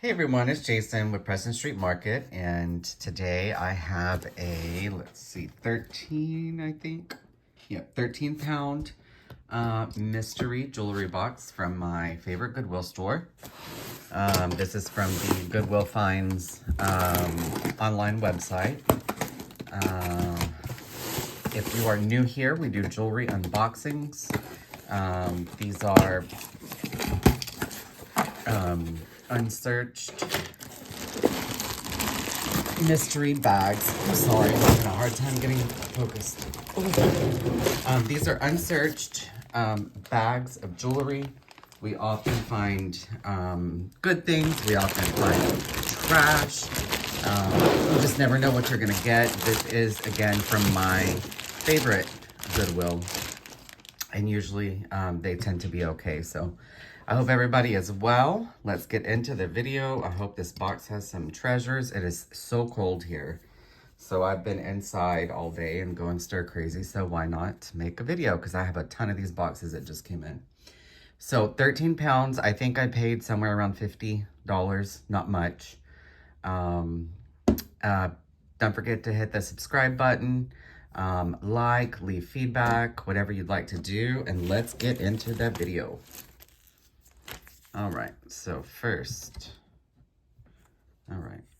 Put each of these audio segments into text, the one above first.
Hey everyone, it's Jason with Preston Street Market, and today I have a, 13, I think. Yeah, 13 pound mystery jewelry box from my favorite Goodwill store. This is from the Goodwill Finds online website. If you are new here, we do jewelry unboxings. These are unsearched mystery bags. Sorry, I'm having a hard time getting focused. These are unsearched bags of jewelry. We often find good things. We often find trash. You just never know what you're gonna get. This is, again, from my favorite Goodwill. And usually they tend to be okay. So I hope everybody is well. Let's get into the video. I hope this box has some treasures. It is so cold here. So I've been inside all day and going stir crazy. So why not make a video? Because I have a ton of these boxes that just came in. So 13 pounds. I think I paid somewhere around $50. Not much. Don't forget to hit the subscribe button. Like, leave feedback, whatever you'd like to do, and let's get into the video. All right, so first,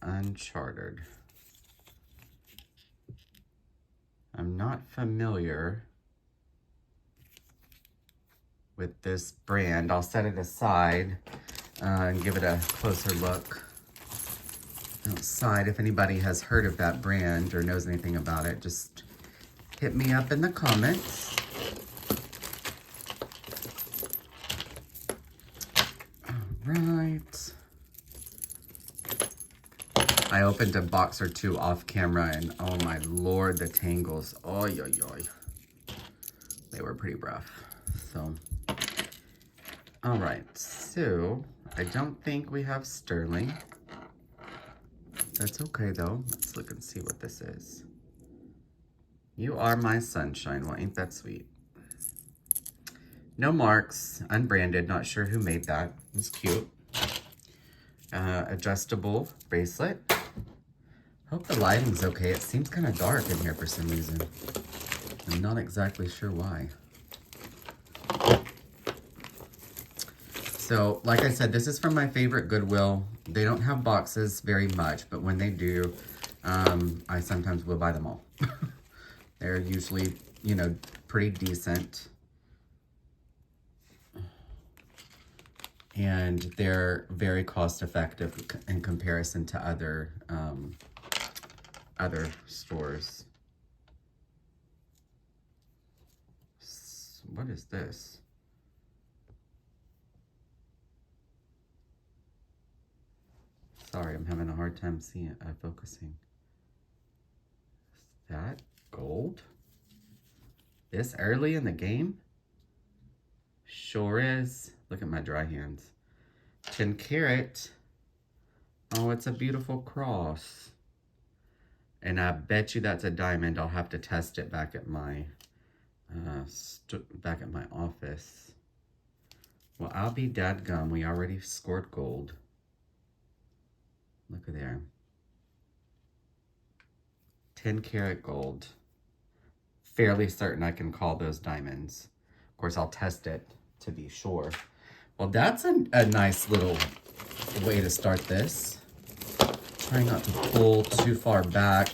Uncharted. I'm not familiar with this brand. I'll set it aside and give it a closer look outside. If anybody has heard of that brand or knows anything about it, just hit me up in the comments. All right. I opened a box or two off camera and oh my lord, the tangles. Oy, oy, oy. They were pretty rough. So, all right. So, I don't think we have sterling. That's okay though. Let's look and see what this is. You are my sunshine. Well, ain't that sweet? No marks, unbranded. Not sure who made that. It's cute. Adjustable bracelet. Hope the lighting's okay. It seems kind of dark in here for some reason. I'm not exactly sure why. So, like I said, this is from my favorite Goodwill. They don't have boxes very much, but when they do, I sometimes will buy them all. They're usually, you know, pretty decent. And they're very cost effective in comparison to other stores. What is this? Sorry, I'm having a hard time seeing focusing. Is that gold? This early in the game? Sure is. Look at my dry hands. 10 carat. Oh, it's a beautiful cross. And I bet you that's a diamond. I'll have to test it back at my office. Well, I'll be dadgum. We already scored gold. Look at there. 10 karat gold. Fairly certain I can call those diamonds. Of course, I'll test it to be sure. Well, that's a nice little way to start this. Try not to pull too far back,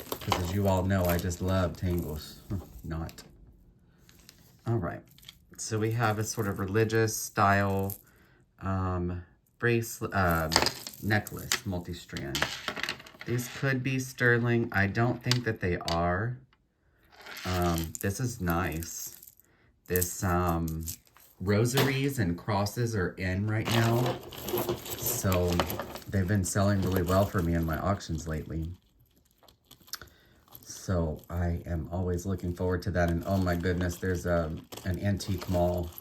because as you all know, I just love tangles. Not. All right. So we have a sort of religious style bracelet, necklace, multi-strand. These could be sterling. I don't think that they are. This is nice. This rosaries and crosses are in right now. So they've been selling really well for me in my auctions lately. So I am always looking forward to that. And oh my goodness, there's an antique mall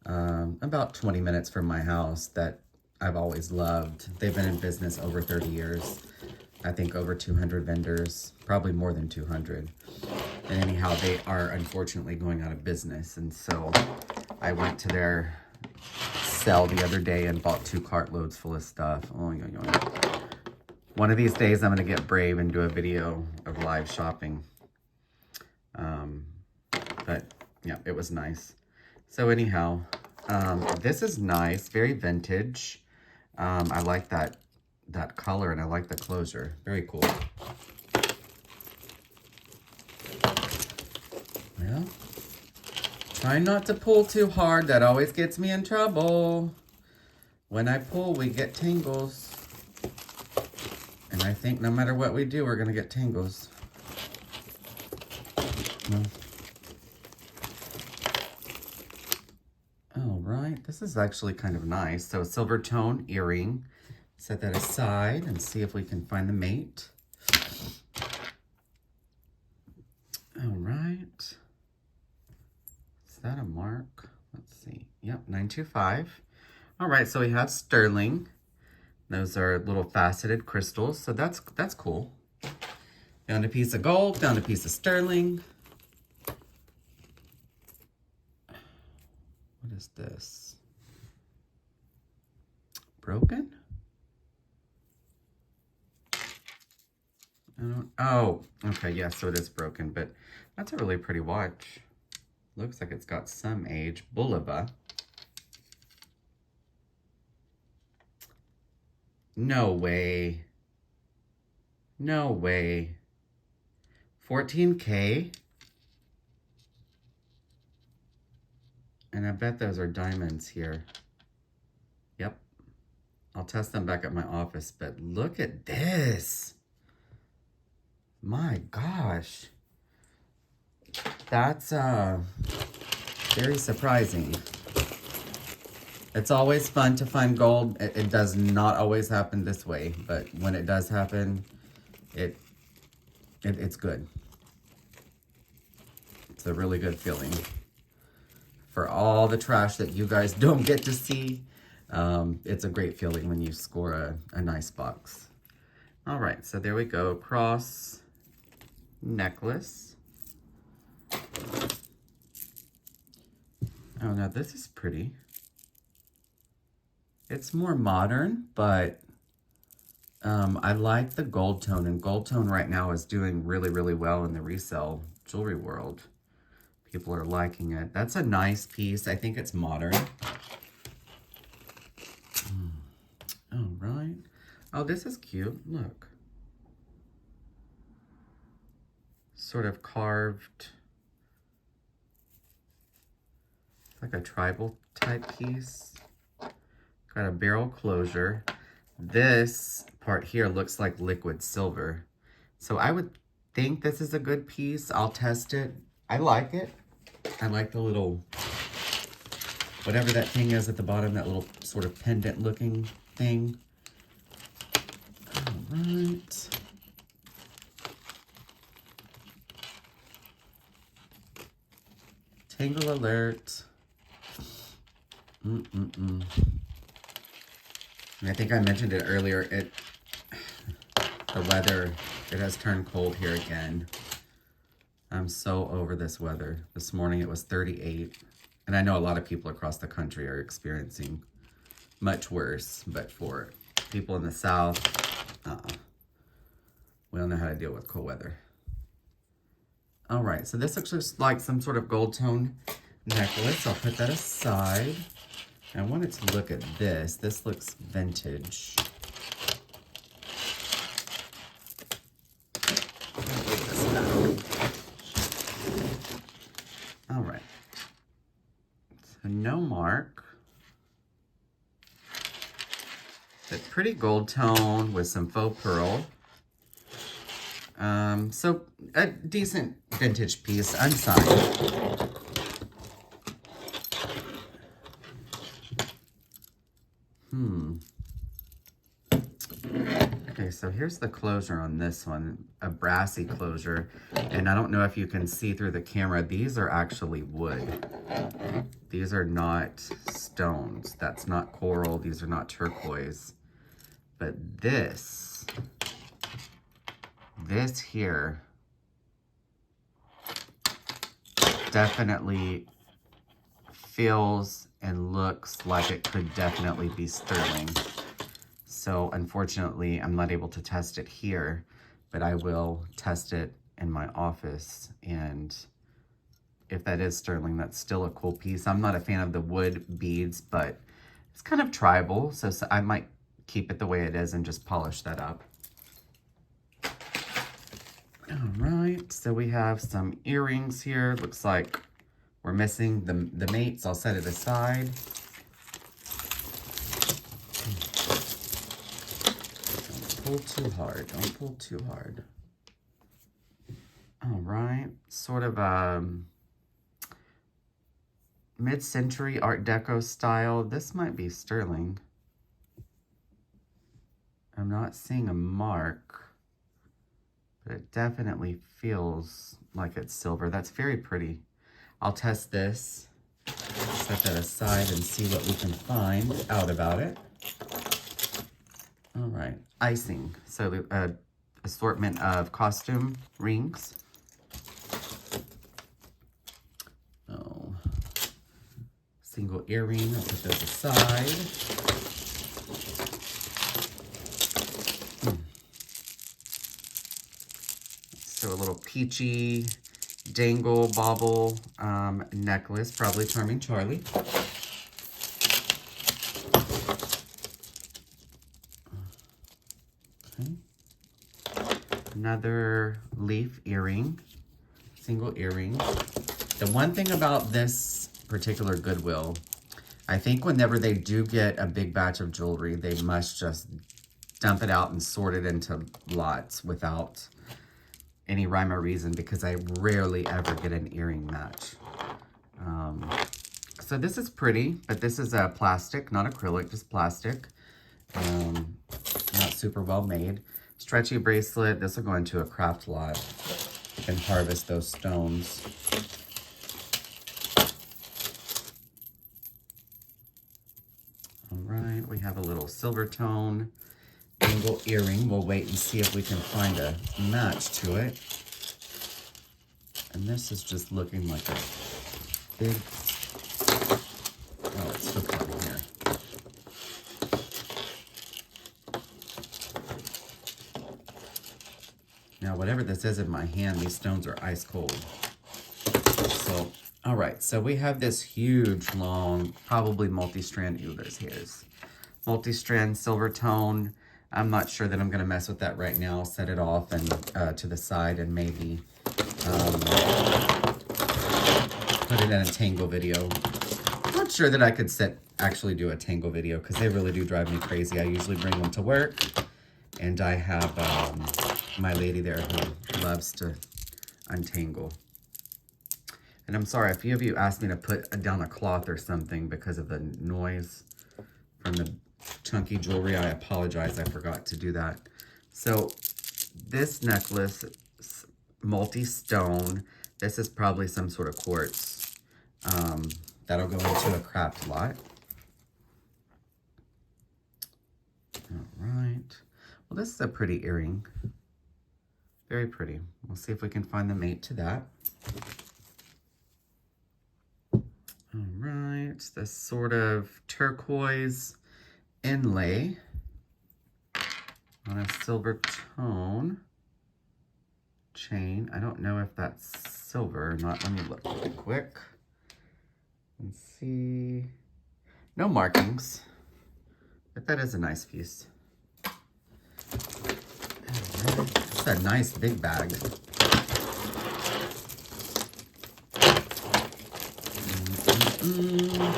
about 20 minutes from my house that I've always loved. They've been in business over 30 years. I think over 200 vendors, probably more than 200. And anyhow, they are unfortunately going out of business. And so I went to their sale the other day and bought 2 cartloads full of stuff. Oh, yeah, yeah. One of these days, I'm going to get brave and do a video of live shopping. But, yeah, it was nice. So, anyhow, this is nice. Very vintage. I like that color, and I like the closure. Very cool. Well, try not to pull too hard. That always gets me in trouble. When I pull, we get tangles. And I think no matter what we do, we're going to get tangles. No. All right, this is actually kind of nice. So silver tone earring. Set that aside and see if we can find the mate. All right. Is that a mark? Let's see. Yep, 925. All right, so we have sterling. Those are little faceted crystals, so that's cool. Found a piece of gold, found a piece of sterling. What is this? Broken? Oh, okay, yeah, so it is broken, but that's a really pretty watch. Looks like it's got some age. Bulova. No way. No way. 14K? And I bet those are diamonds here. Yep. I'll test them back at my office, but look at this. My gosh. That's very surprising. It's always fun to find gold. It does not always happen this way, but when it does happen, it's good. It's a really good feeling. For all the trash that you guys don't get to see, it's a great feeling when you score a nice box. All right, so there we go. Cross necklace. Oh, now this is pretty. It's more modern, but I like the gold tone, and gold tone right now is doing really, really well in the resale jewelry world. People are liking it. That's a nice piece. I think it's modern. All right. Oh, this is cute. Look. Sort of carved. It's like a tribal type piece. Got a barrel closure. This part here looks like liquid silver. So I would think this is a good piece. I'll test it. I like it. I like the little, whatever that thing is at the bottom, that little sort of pendant looking thing. All right. Tangle alert. And I think I mentioned it earlier, the weather, it has turned cold here again. I'm so over this weather. This morning it was 38. And I know a lot of people across the country are experiencing much worse. But for people in the South, we don't know how to deal with cold weather. All right, so this looks just like some sort of gold tone necklace. I'll put that aside. I wanted to look at this. This looks vintage. All right. So no mark. But pretty gold tone with some faux pearl. So a decent vintage piece, unsigned. Okay, so here's the closure on this one, a brassy closure. And I don't know if you can see through the camera, these are actually wood. These are not stones. That's not coral, these are not turquoise. But this here definitely feels and looks like it could definitely be sterling. So unfortunately, I'm not able to test it here, but I will test it in my office. And if that is sterling, that's still a cool piece. I'm not a fan of the wood beads, but it's kind of tribal. So I might keep it the way it is and just polish that up. All right, so we have some earrings here. Looks like we're missing the mates. I'll set it aside. Don't pull too hard. Don't pull too hard. All right, sort of mid-century Art Deco style. This might be sterling. I'm not seeing a mark, but it definitely feels like it's silver. That's very pretty. I'll test this, set that aside, and see what we can find out about it. All right, icing. So the assortment of costume rings. Oh, single earring. I'll put those aside. So a little peachy dangle bauble necklace, probably Charming Charlie. Okay. Another leaf earring, single earring. The one thing about this particular Goodwill, I think whenever they do get a big batch of jewelry, they must just dump it out and sort it into lots without any rhyme or reason, because I rarely ever get an earring match. So this is pretty, but this is a plastic, not acrylic, just plastic. Not super well made. Stretchy bracelet. This will go into a craft lot. You can harvest those stones. All right, we have a little silver tone angle earring. We'll wait and see if we can find a match to it. And this is just looking like a big, oh, it's hooked on here. Now, whatever this is in my hand, these stones are ice cold. So, all right, so we have this huge, long, probably multi-strand, ooh, there's hairs. Multi-strand silver tone. I'm not sure that I'm gonna mess with that right now. I'll set it off and to the side and maybe put it in a tangle video. I'm not sure that I could actually do a tangle video because they really do drive me crazy. I usually bring them to work, and I have my lady there who loves to untangle. And I'm sorry, a few of you asked me to put down a cloth or something because of the noise from the chunky jewelry. I apologize, I forgot to do that. So this necklace, multi-stone, this is probably some sort of quartz. That'll go into a craft lot. All right. Well, this is a pretty earring. Very pretty. We'll see if we can find the mate to that. All right. This sort of turquoise inlay on a silver tone chain. I don't know if that's silver or not. Let me look really quick and see. No markings, but that is a nice piece. It's a nice big bag.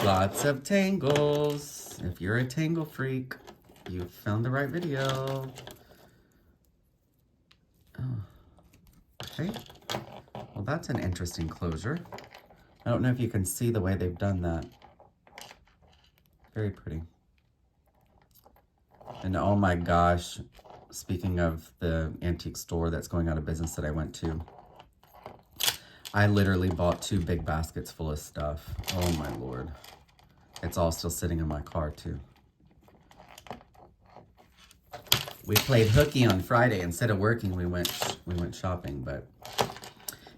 Lots of tangles. If you're a tangle freak, you found the right video. Oh, okay. Well, that's an interesting closure. I don't know if you can see the way they've done that. Very pretty. And oh my gosh, speaking of the antique store that's going out of business that I went to, I literally bought 2 big baskets full of stuff. Oh my Lord. It's all still sitting in my car too. We played hooky on Friday. Instead of working, we went shopping, but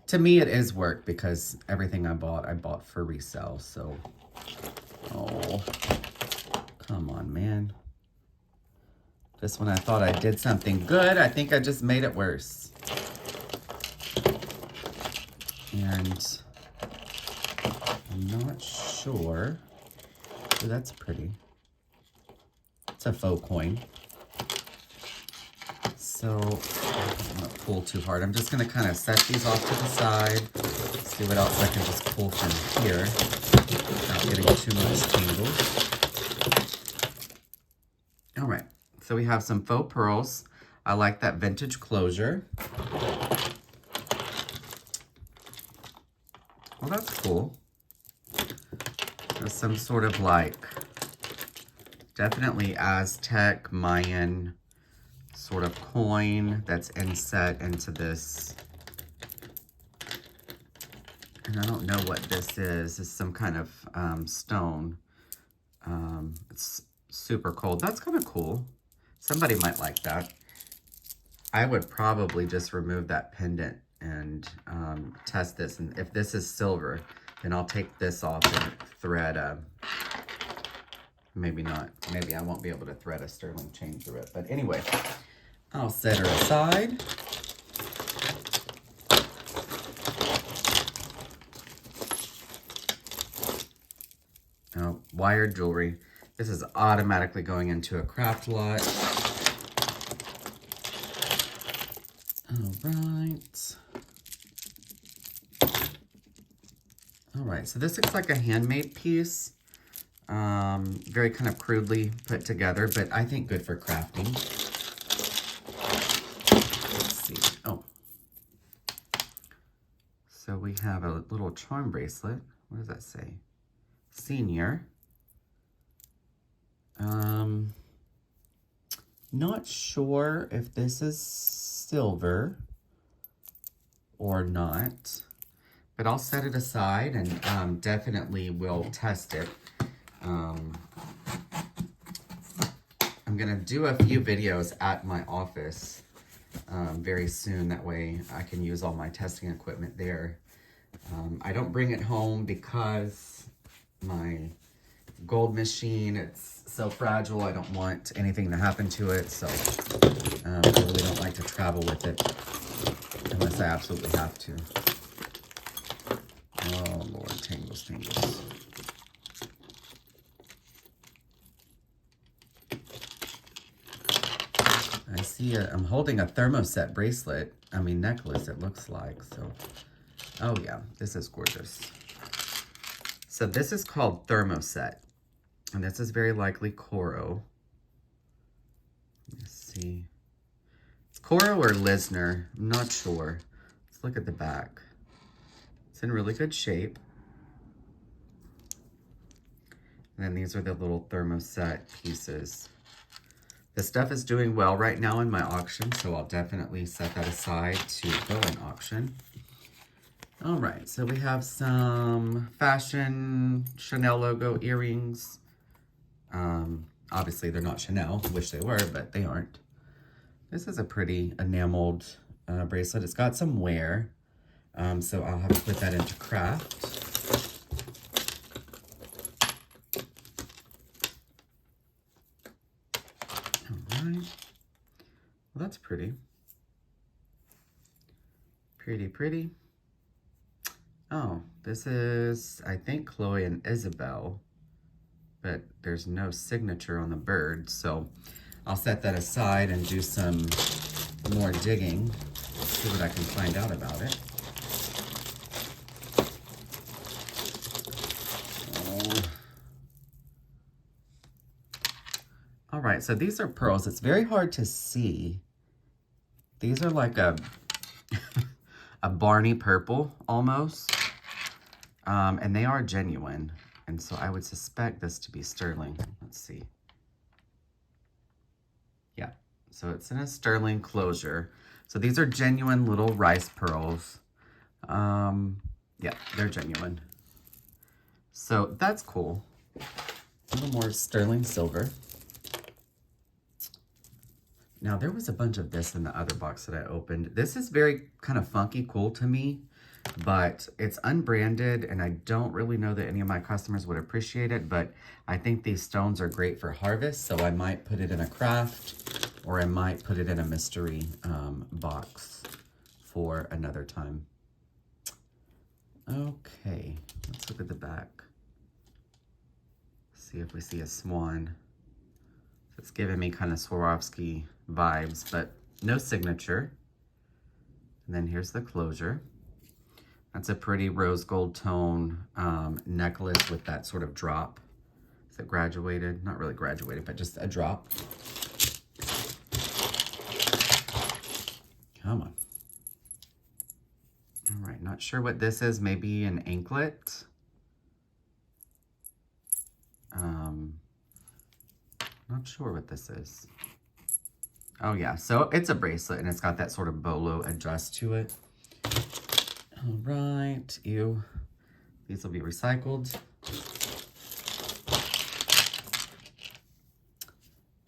to me it is work because everything I bought for resale. So, Oh, come on, man. This one I thought I did something good. I think I just made it worse. And I'm not sure. Oh, that's pretty. It's a faux coin. So, I'm not pull too hard. I'm just gonna kind of set these off to the side. See what else I can just pull from here without getting too much tangled. All right, so we have some faux pearls. I like that vintage closure. Well, that's cool. There's some sort of like, definitely Aztec, Mayan sort of coin that's inset into this. And I don't know what this is. It's some kind of stone. It's super cold. That's kind of cool. Somebody might like that. I would probably just remove that pendant and test this. And if this is silver, then I'll take this off and thread maybe not. Maybe I won't be able to thread a sterling chain through it. But anyway, I'll set her aside. Oh, wired jewelry. This is automatically going into a craft lot. All right. All right, so this looks like a handmade piece. Very kind of crudely put together, but I think good for crafting. Let's see. Oh. So we have a little charm bracelet. What does that say? Senior. Not sure if this is silver or not, but I'll set it aside and definitely will test it. I'm gonna do a few videos at my office very soon. That way I can use all my testing equipment there. I don't bring it home because my gold machine, it's so fragile. I don't want anything to happen to it. So I really don't like to travel with it unless I absolutely have to. Oh Lord, tangles, tangles. I see I'm holding a thermoset bracelet. I mean necklace, it looks like. So, oh yeah, this is gorgeous. So this is called thermoset. And this is very likely coral. Let's see. It's coral or Lisner. I'm not sure. Let's look at the back. It's in really good shape. And then these are the little thermoset pieces. This stuff is doing well right now in my auction, so I'll definitely set that aside to go in auction. All right, so we have some fashion Chanel logo earrings. Obviously they're not Chanel. I wish they were, but they aren't. This is a pretty enameled bracelet. It's got some wear, so I'll have to put that into craft. All right. Well, that's pretty. Pretty, pretty. Oh, this is, I think, Chloe and Isabel, but there's no signature on the bird, so I'll set that aside and do some more digging, see what I can find out about it. Oh. All right, so these are pearls. It's very hard to see. These are like a a Barney purple almost, and they are genuine. And so I would suspect this to be sterling. Let's see. Yeah, so it's in a sterling closure. So these are genuine little rice pearls. Yeah, they're genuine. So that's cool. A little more sterling silver. Now there was a bunch of this in the other box that I opened. This is very kind of funky cool to me. but it's unbranded, and I don't really know that any of my customers would appreciate it, but I think these stones are great for harvest, so I might put it in a craft, or I might put it in a mystery box for another time. Okay, let's look at the back. See if we see a swan. It's giving me kind of Swarovski vibes, but no signature. And then here's the closure. That's a pretty rose gold tone necklace with that sort of drop. Is it graduated? Not really graduated, but just a drop. Come on. All right, not sure what this is. Maybe an anklet. Not sure what this is. Oh yeah, so it's a bracelet and it's got that sort of bolo adjust to it. All right, ew. These will be recycled.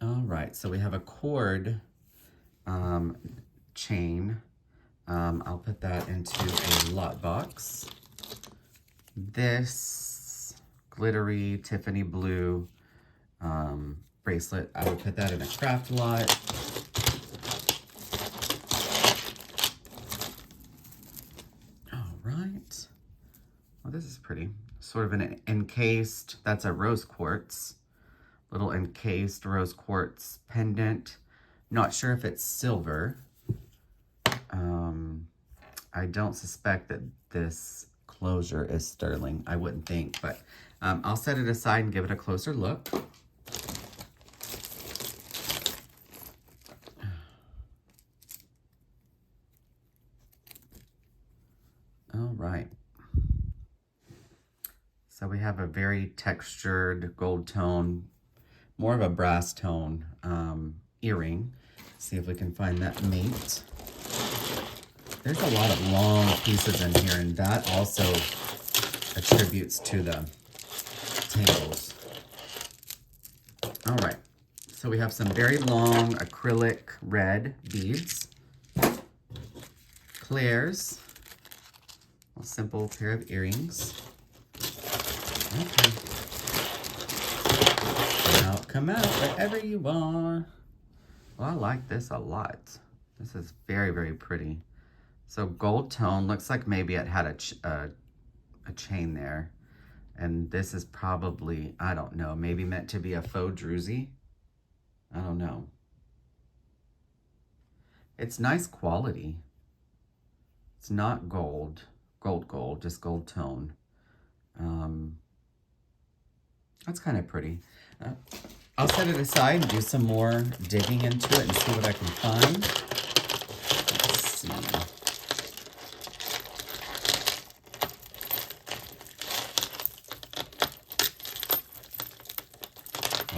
All right, so we have a cord chain. I'll put that into a lot box. This glittery Tiffany blue bracelet, I would put that in a craft lot. All right. Well, this is pretty. Sort of an encased, that's a rose quartz. Little encased rose quartz pendant. Not sure if it's silver. I don't suspect that this closure is sterling. I wouldn't think, but I'll set it aside and give it a closer look. All right. So we have a very textured gold tone, more of a brass tone earring. See if we can find that mate. There's a lot of long pieces in here, and that also attributes to the tangles. All right, so we have some very long acrylic red beads, clairs, a simple pair of earrings. Okay. Now come out wherever you are. Well, I like this a lot. This is very, very pretty. So gold tone, looks like maybe it had a chain there. And this is probably, I don't know, maybe meant to be a faux druzy. I don't know. It's nice quality. It's not gold, just gold tone. That's kind of pretty. I'll set it aside and do some more digging into it and see what I can find. Let's see.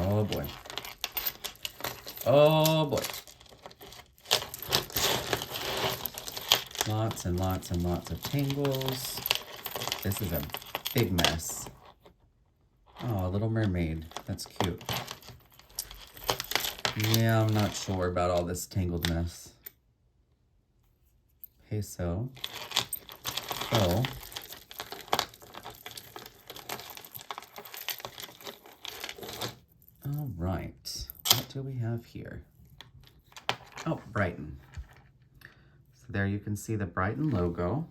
Oh boy. Oh boy. Lots and lots and lots of tangles. This is a big mess. Oh, a little mermaid. That's cute. Yeah, I'm not sure about all this tangled mess. Peso. Oh. All right. What do we have here? Oh, Brighton. So there you can see the Brighton logo.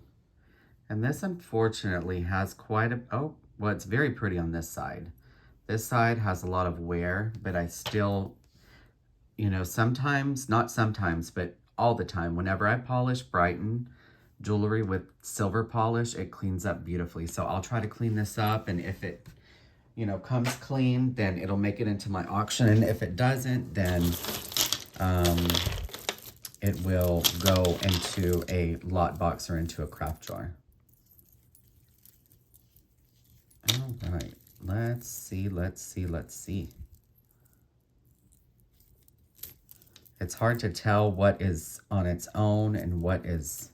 And this unfortunately has quite a, oh, well, it's very pretty on this side. This side has a lot of wear, but I still, you know, sometimes, not sometimes, but all the time, whenever I polish Brighton jewelry with silver polish, it cleans up beautifully. So I'll try to clean this up, and if it, you know, comes clean, then it'll make it into my auction. And if it doesn't, then it will go into a lot box or into a craft jar. All right, let's see. It's hard to tell what is on its own and what is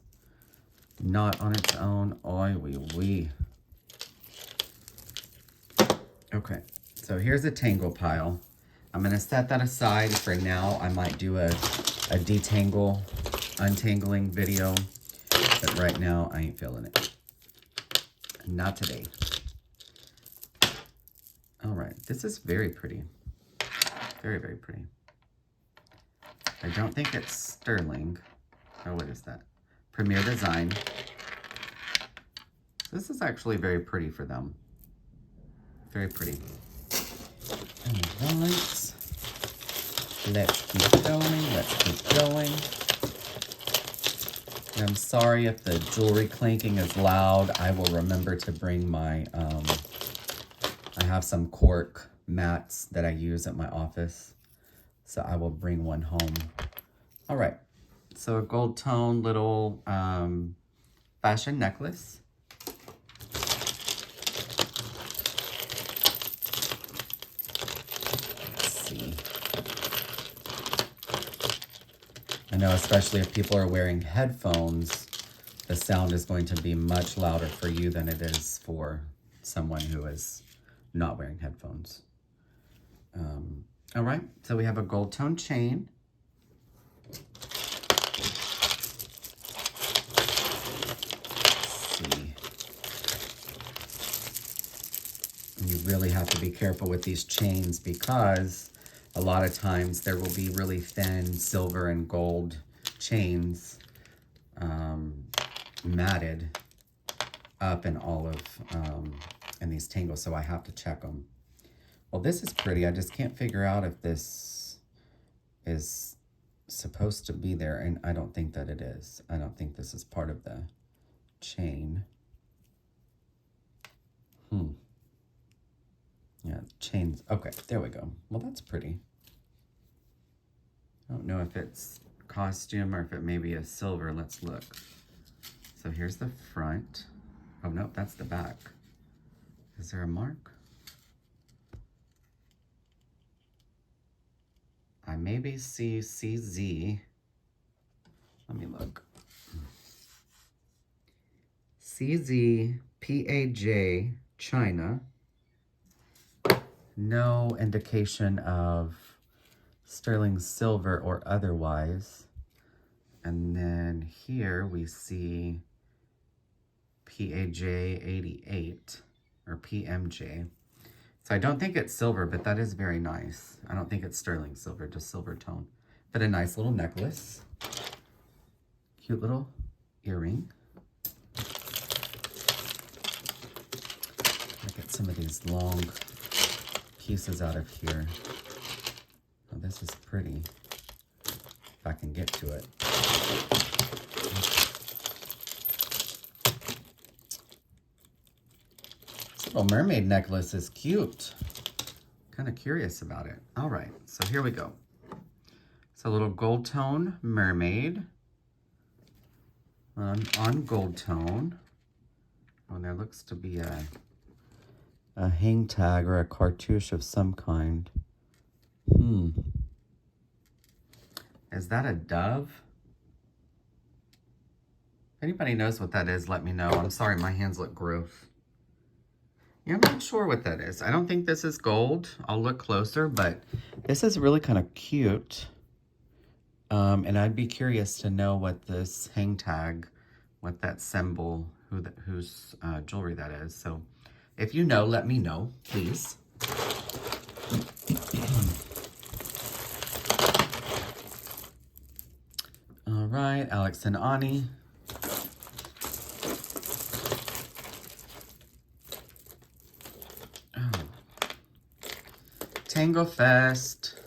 not on its own. Oy wee wee. Okay, so here's a tangle pile. I'm gonna set that aside for now. I might do a detangle, untangling video. But right now, I ain't feeling it. Not today. All right, this is very pretty. Very, very pretty. I don't think it's sterling. Oh, what is that? Premier Design. This is actually very pretty for them. Very pretty. All right. Let's keep going. Let's keep going. And I'm sorry if the jewelry clinking is loud. I will remember to bring my, I have some cork mats that I use at my office. So I will bring one home. All right. So a gold tone little fashion necklace. Let's see. I know especially if people are wearing headphones, the sound is going to be much louder for you than it is for someone who is not wearing headphones. All right, so we have a gold tone chain. Let's see. You really have to be careful with these chains because a lot of times there will be really thin silver and gold chains matted up in all of in these tangles, so I have to check them. Well, this is pretty. I just can't figure out if this is supposed to be there, and I don't think that it is. I don't think this is part of the chain. Yeah, chains. Okay, there we go. Well, that's pretty. I don't know if it's costume or if it maybe is silver. Let's look. So here's the front. Oh, no, that's the back. Is there a mark? I maybe see CZ. Let me look. CZ PAJ China. No indication of sterling silver or otherwise. And then here we see PAJ 88 or PMJ. So I don't think it's silver, but that is very nice. I don't think it's sterling silver, just silver tone. But a nice little necklace. Cute little earring. Look at some of these long pieces out of here. Oh, this is pretty. If I can get to it. Little mermaid necklace is cute. Kind of curious about it. All right, so here we go. It's a little gold tone mermaid on gold tone. Oh, there looks to be a hang tag or a cartouche of some kind. Is that a dove? If anybody knows what that is, let me know. I'm sorry, my hands look gross. Yeah, I'm not sure what that is. I don't think this is gold. I'll look closer, but this is really kind of cute. And I'd be curious to know what this hang tag, what that symbol, whose jewelry that is. So if you know, let me know, please. All right, Alex and Ani. Tango Fest.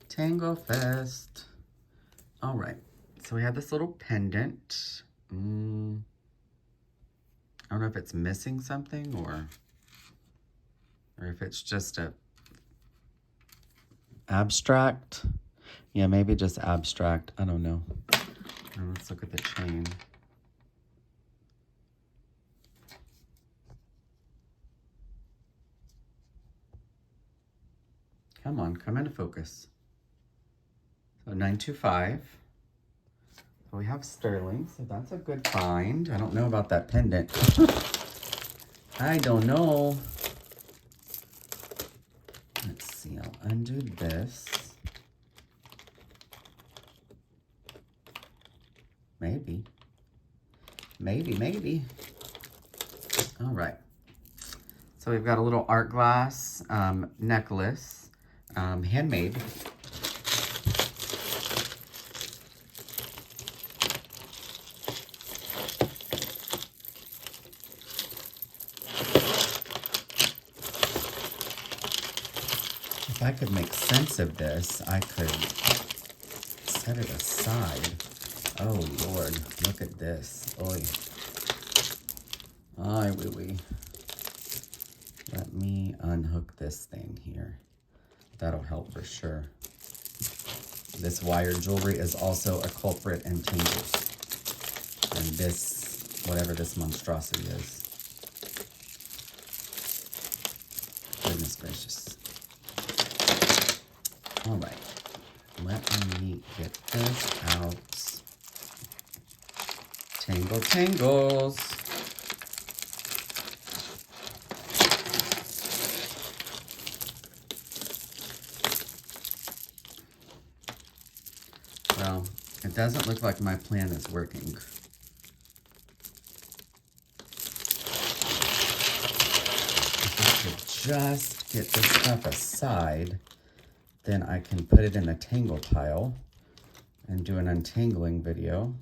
Tango Fest. All right. So we have this little pendant. I don't know if it's missing something or if it's just a abstract. Yeah, maybe just abstract. I don't know. Let's look at the chain. Come on, come into focus. So 925. So we have sterling, so that's a good find. I don't know about that pendant. I don't know. Let's see, I'll undo this. Maybe. Maybe, maybe. All right. So we've got a little art glass necklace, handmade. If I could make sense of this, I could set it aside. Oh Lord, look at this. Oy. Ay, wee wee. Let me unhook this thing here. That'll help for sure. This wire jewelry is also a culprit in tangles. And this, whatever this monstrosity is. Goodness gracious. All right, let me get this out. Tangle tangles. Well, it doesn't look like my plan is working. If I could just get this stuff aside, then I can put it in a tangle pile and do an untangling video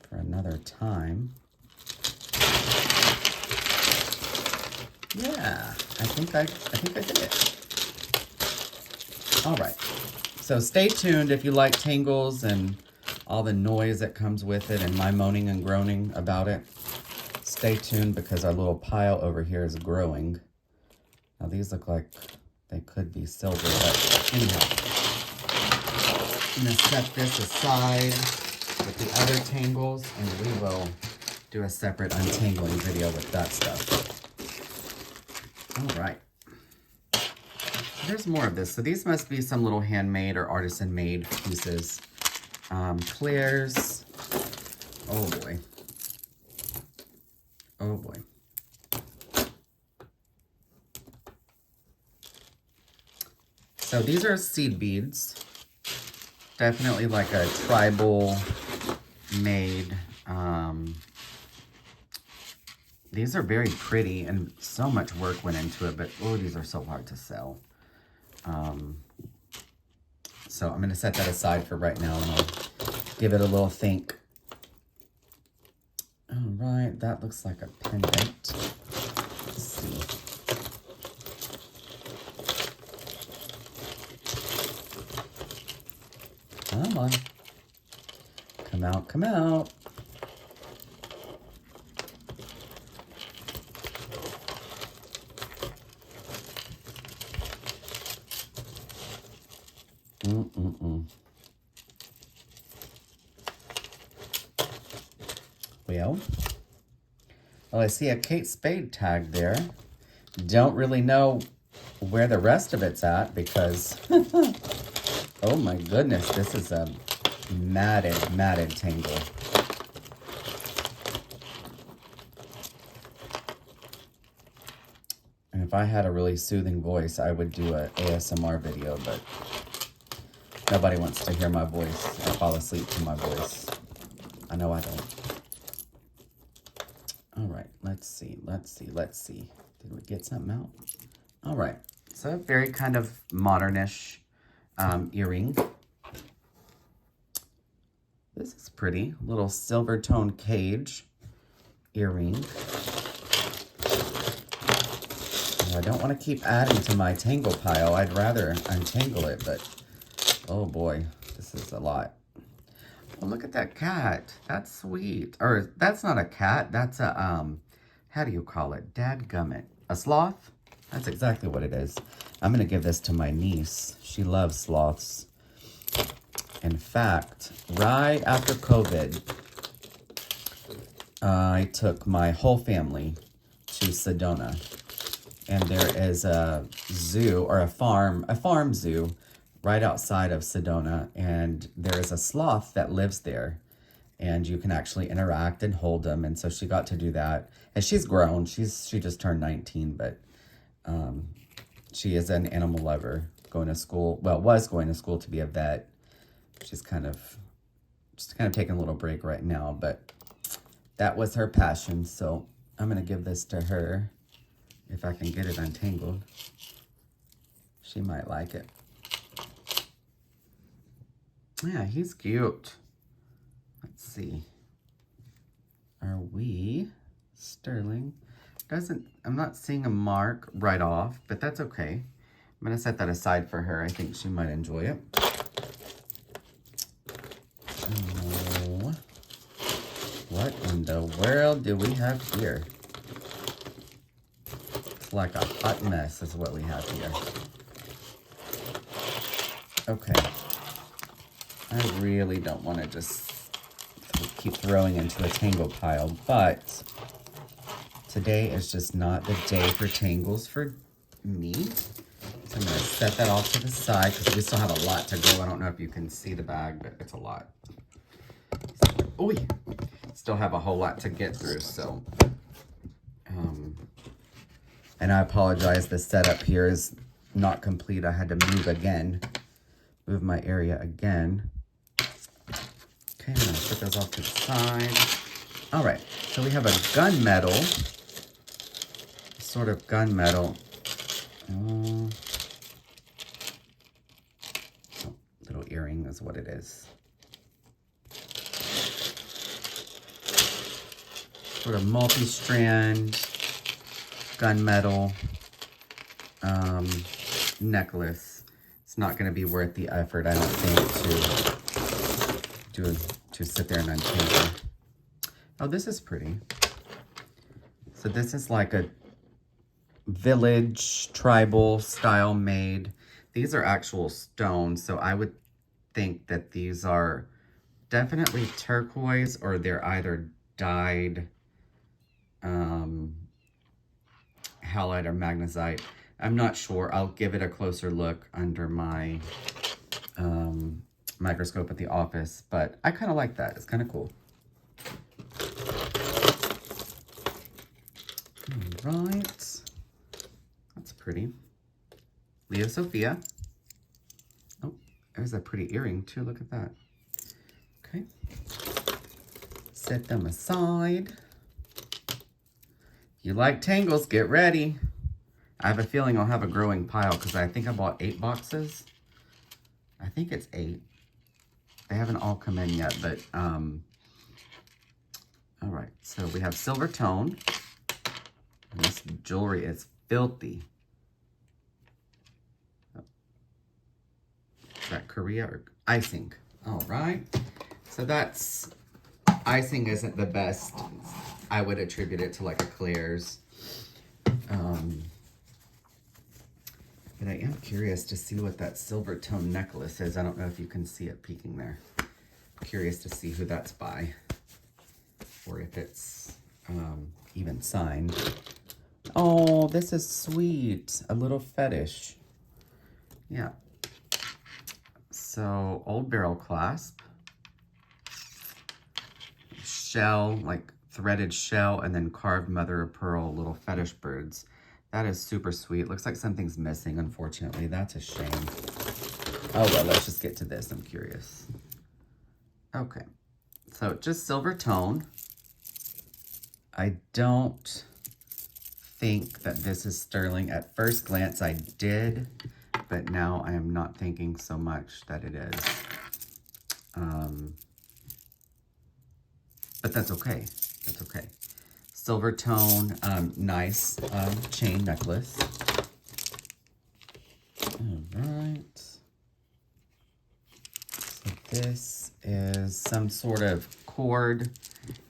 for another time. Yeah, I think I did it. All right, so stay tuned if you like tangles and all the noise that comes with it and my moaning and groaning about it. Stay tuned because our little pile over here is growing. Now these look like they could be silver, but anyhow. I'm gonna set this aside with the other tangles and we will do a separate untangling video with that stuff. All right. There's more of this. So these must be some little handmade or artisan-made pieces. Clears. Oh boy. Oh boy. So these are seed beads. Definitely like a tribal made. These are very pretty and so much work went into it, but oh, these are so hard to sell. So I'm going to set that aside for right now and I'll give it a little think. All right, that looks like a pendant. Let's see. Come on. Come out, come out. Well, I see a Kate Spade tag there. Don't really know where the rest of it's at because, oh my goodness, this is a matted tangle. And if I had a really soothing voice, I would do an ASMR video, but nobody wants to hear my voice or fall asleep to my voice. I know I don't. All right, let's see. Did we get something out? All right, so a very kind of modernish earring. This is pretty. Little silver tone cage earring. And I don't want to keep adding to my tangle pile. I'd rather untangle it, but oh boy, this is a lot. Oh, look at that cat. That's sweet. Or that's not a cat. That's a, how do you call it? Dadgummit. A sloth? That's exactly what it is. I'm going to give this to my niece. She loves sloths. In fact, right after COVID, I took my whole family to Sedona. And there is a zoo or a farm zoo right outside of Sedona, and there is a sloth that lives there, and you can actually interact and hold them, and so she got to do that. And she's grown. She just turned 19, but she is an animal lover, going to school, well, was going to school to be a vet. She's kind of just kind of taking a little break right now, but that was her passion. So I'm going to give this to her. If I can get it untangled, she might like it. Yeah, he's cute. Let's see. Are we sterling? I'm not seeing a mark right off, but that's okay. I'm gonna set that aside for her. I think she might enjoy it. Oh, what in the world do we have here? It's like a hot mess is what we have here. Okay. I really don't want to just keep throwing into a tangle pile, but today is just not the day for tangles for me. So I'm going to set that off to the side because we still have a lot to go. I don't know if you can see the bag, but it's a lot. Oh, still have a whole lot to get through, so. And I apologize, the setup here is not complete. I had to move my area again. Okay, I'm gonna put those off to the side. All right, so we have a gunmetal, sort of gunmetal. Oh, little earring is what it is. Sort of multi-strand gunmetal necklace. It's not going to be worth the effort, I don't think, to sit there and untangle. Oh, this is pretty. So this is like a village tribal style made. These are actual stones, so I would think that these are definitely turquoise or they're either dyed halite or magnesite. I'm not sure. I'll give it a closer look under my microscope at the office, but I kind of like that. It's kind of cool. All right. That's pretty. Leo Sophia. Oh, there's a pretty earring too. Look at that. Okay. Set them aside. You like tangles, get ready. I have a feeling I'll have a growing pile because I think I bought 8 boxes. I think it's 8. They haven't all come in yet, but all right. So we have silver tone. And this jewelry is filthy. Is that Korea or icing? All right. So that's icing isn't the best. I would attribute it to like a Claire's. But I am curious to see what that silver tone necklace is. I don't know if you can see it peeking there. I'm curious to see who that's by. Or if it's even signed. Oh, this is sweet. A little fetish. Yeah. So, old barrel clasp. Shell, like threaded shell, and then carved mother of pearl little fetish birds. That is super sweet. Looks like something's missing, unfortunately. That's a shame. Oh, well, let's just get to this. I'm curious. Okay. So, just silver tone. I don't think that this is sterling. At first glance, I did, but now I am not thinking so much that it is. But that's okay. That's okay. Silver tone, nice chain necklace. All right. So this is some sort of cord,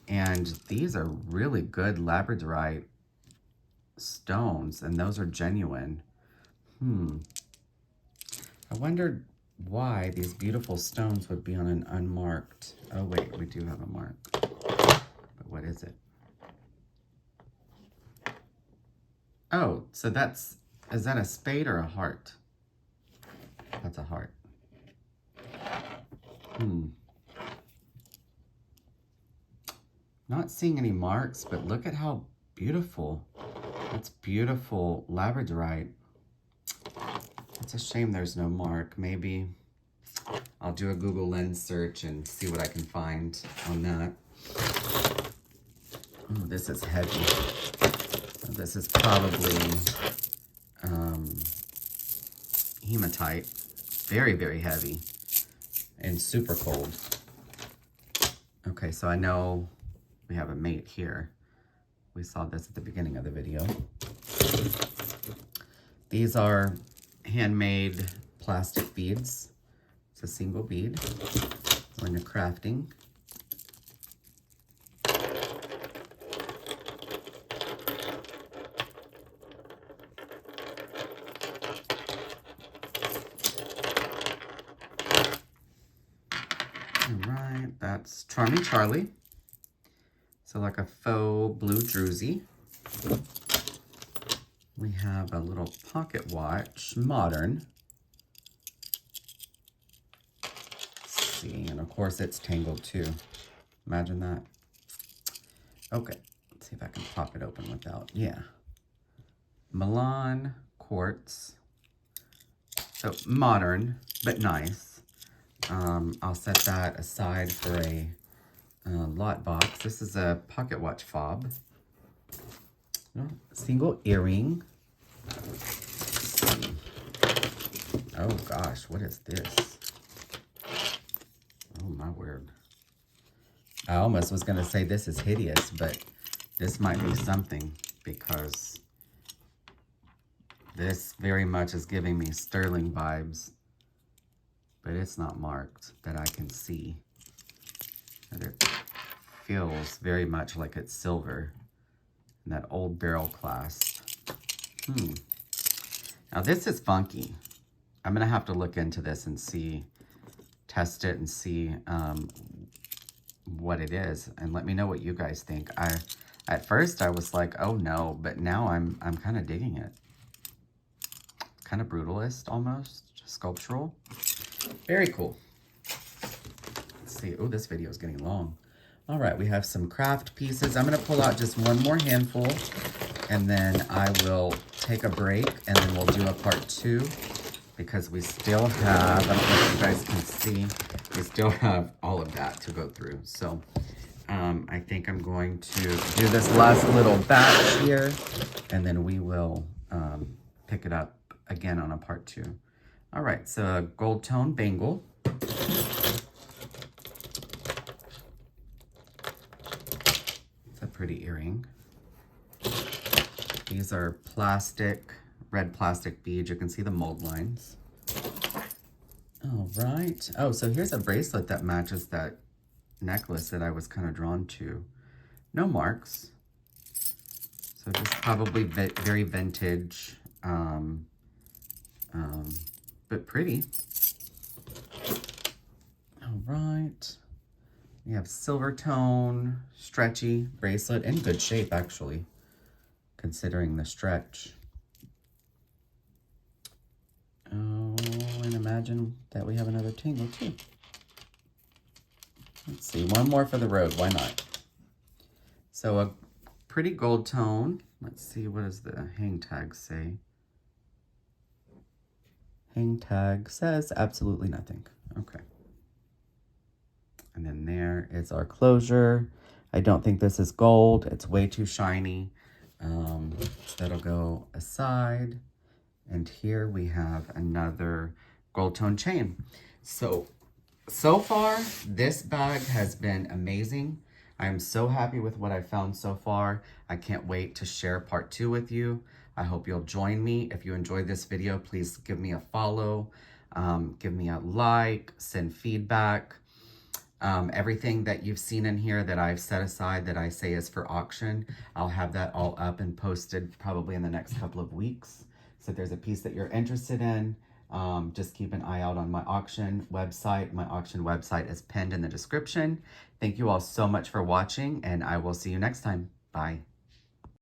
and these are really good labradorite stones, and those are genuine. I wondered why these beautiful stones would be on an unmarked. Oh wait, we do have a mark. But what is it? Oh, so is that a spade or a heart? That's a heart. Not seeing any marks, but look at how beautiful. That's beautiful labradorite. It's a shame there's no mark. Maybe I'll do a Google Lens search and see what I can find on that. Oh, this is heavy. This is probably hematite. Very, very heavy and super cold. Okay, so I know we have a mate here. We saw this at the beginning of the video. These are handmade plastic beads. It's a single bead. We're into crafting. All right, that's Charming Charlie. So like a faux blue druzy. We have a little pocket watch, modern. Let's see, and of course it's tangled too. Imagine that. Okay, let's see if I can pop it open without, yeah. Milan quartz. So modern, but nice. I'll set that aside for a lot box. This is a pocket watch fob. Single earring. Oh gosh, what is this? Oh my word. I almost was gonna say this is hideous, but this might be something because this very much is giving me sterling vibes, but it's not marked that I can see. And it feels very much like it's silver. And that old barrel clasp. Now this is funky. I'm gonna have to look into this and see, test it and see what it is, and let me know what you guys think. At first I was like, oh no, but now I'm kind of digging it. Kind of brutalist almost, sculptural. Very cool. Let's see. Oh, this video is getting long. All right, we have some craft pieces. I'm gonna pull out just one more handful and then I will take a break and then we'll do a part 2 because we still have, I don't know if you guys can see, we still have all of that to go through. So I think I'm going to do this last little batch here and then we will pick it up again on a part 2. All right, so a gold tone bangle. Pretty earring. These are plastic, red plastic beads. You can see the mold lines. All right. Oh, so here's a bracelet that matches that necklace that I was kind of drawn to. No marks. So just probably very vintage, but pretty. All right. We have silver tone, stretchy bracelet, in good shape actually, considering the stretch. Oh, and imagine that we have another tingle too. Let's see, one more for the road, why not? So a pretty gold tone. Let's see, what does the hang tag say? Hang tag says absolutely nothing. Okay. And then there is our closure. I don't think this is gold. It's way too shiny. That'll go aside. And here we have another gold tone chain. So far, this bag has been amazing. I am so happy with what I found so far. I can't wait to share part 2 with you. I hope you'll join me. If you enjoyed this video, please give me a follow, give me a like, send feedback. Everything that you've seen in here that I've set aside that I say is for auction, I'll have that all up and posted probably in the next couple of weeks. So if there's a piece that you're interested in, just keep an eye out on my auction website. My auction website is pinned in the description. Thank you all so much for watching, and I will see you next time. Bye.